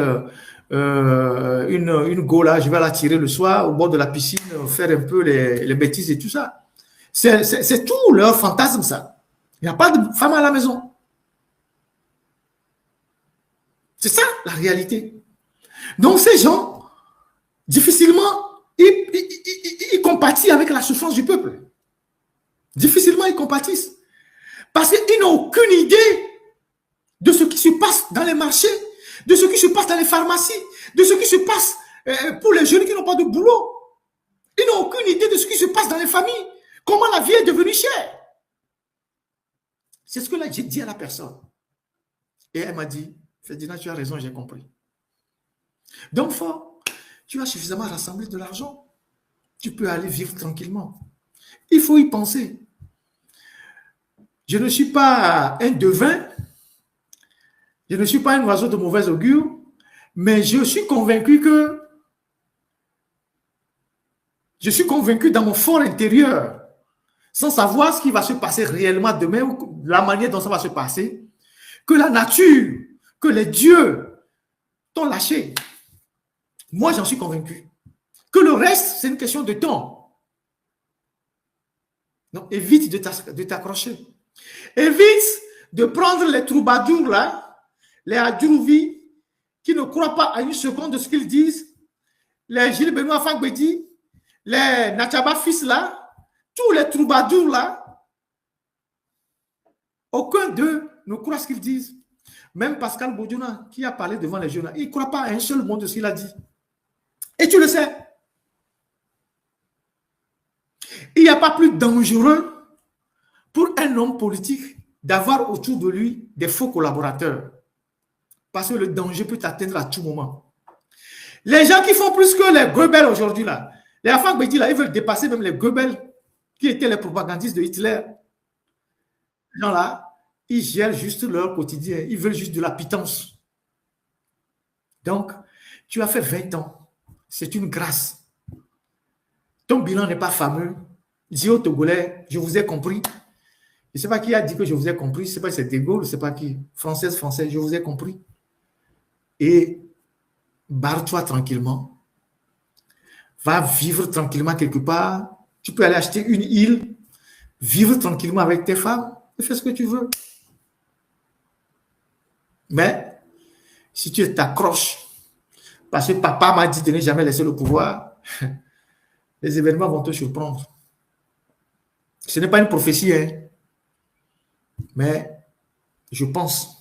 une go là, je vais la tirer le soir au bord de la piscine, faire un peu les bêtises et tout ça. C'est tout leur fantasme, ça. Il n'y a pas de femme à la maison. C'est ça, la réalité. Donc, ces gens, difficilement, ils compatissent avec la souffrance du peuple. Difficilement, ils compatissent. Parce qu'ils n'ont aucune idée de ce qui se passe dans les marchés, de ce qui se passe dans les pharmacies, de ce qui se passe pour les jeunes qui n'ont pas de boulot. Ils n'ont aucune idée de ce qui se passe dans les familles. Comment la vie est devenue chère. C'est ce que là, j'ai dit à la personne. Et elle m'a dit, Ferdinand, tu as raison, j'ai compris. Donc, tu as suffisamment rassemblé de l'argent. Tu peux aller vivre tranquillement. Il faut y penser. Je ne suis pas un devin. Je ne suis pas un oiseau de mauvais augure. Mais je suis convaincu dans mon fort intérieur, sans savoir ce qui va se passer réellement demain ou la manière dont ça va se passer, que la nature, que les dieux t'ont lâché. Moi, j'en suis convaincu. Que le reste, c'est une question de temps. Donc, évite de t'accrocher. Évite de prendre les troubadours là, les Adjourouvi, qui ne croient pas à une seconde de ce qu'ils disent, les Gilles Benoît Fagbedi, les Nachaba fils là, tous les troubadours là, aucun d'eux ne croit ce qu'ils disent. Même Pascal Bodjouna, qui a parlé devant les jeunes, il ne croit pas à un seul mot de ce qu'il a dit. Et tu le sais. Il n'y a pas plus dangereux pour un homme politique d'avoir autour de lui des faux collaborateurs. Parce que le danger peut t'atteindre à tout moment. Les gens qui font plus que les Goebbels aujourd'hui, là, les enfants Bédi, là, ils veulent dépasser même les Goebbels, qui étaient les propagandistes de Hitler. Les gens là, ils gèrent juste leur quotidien. Ils veulent juste de la pitance. Donc, tu as fait 20 ans. C'est une grâce. Ton bilan n'est pas fameux. Dis aux Togolais, je vous ai compris. Je ne sais pas qui a dit que je vous ai compris. Je ne sais pas si c'est De Gaulle, je ne sais pas qui. Française, je vous ai compris. Et barre-toi tranquillement. Va vivre tranquillement quelque part. Tu peux aller acheter une île, vivre tranquillement avec tes femmes et fais ce que tu veux. Mais si tu t'accroches, parce que papa m'a dit de ne jamais laisser le pouvoir, les événements vont te surprendre. Ce n'est pas une prophétie, hein, mais je pense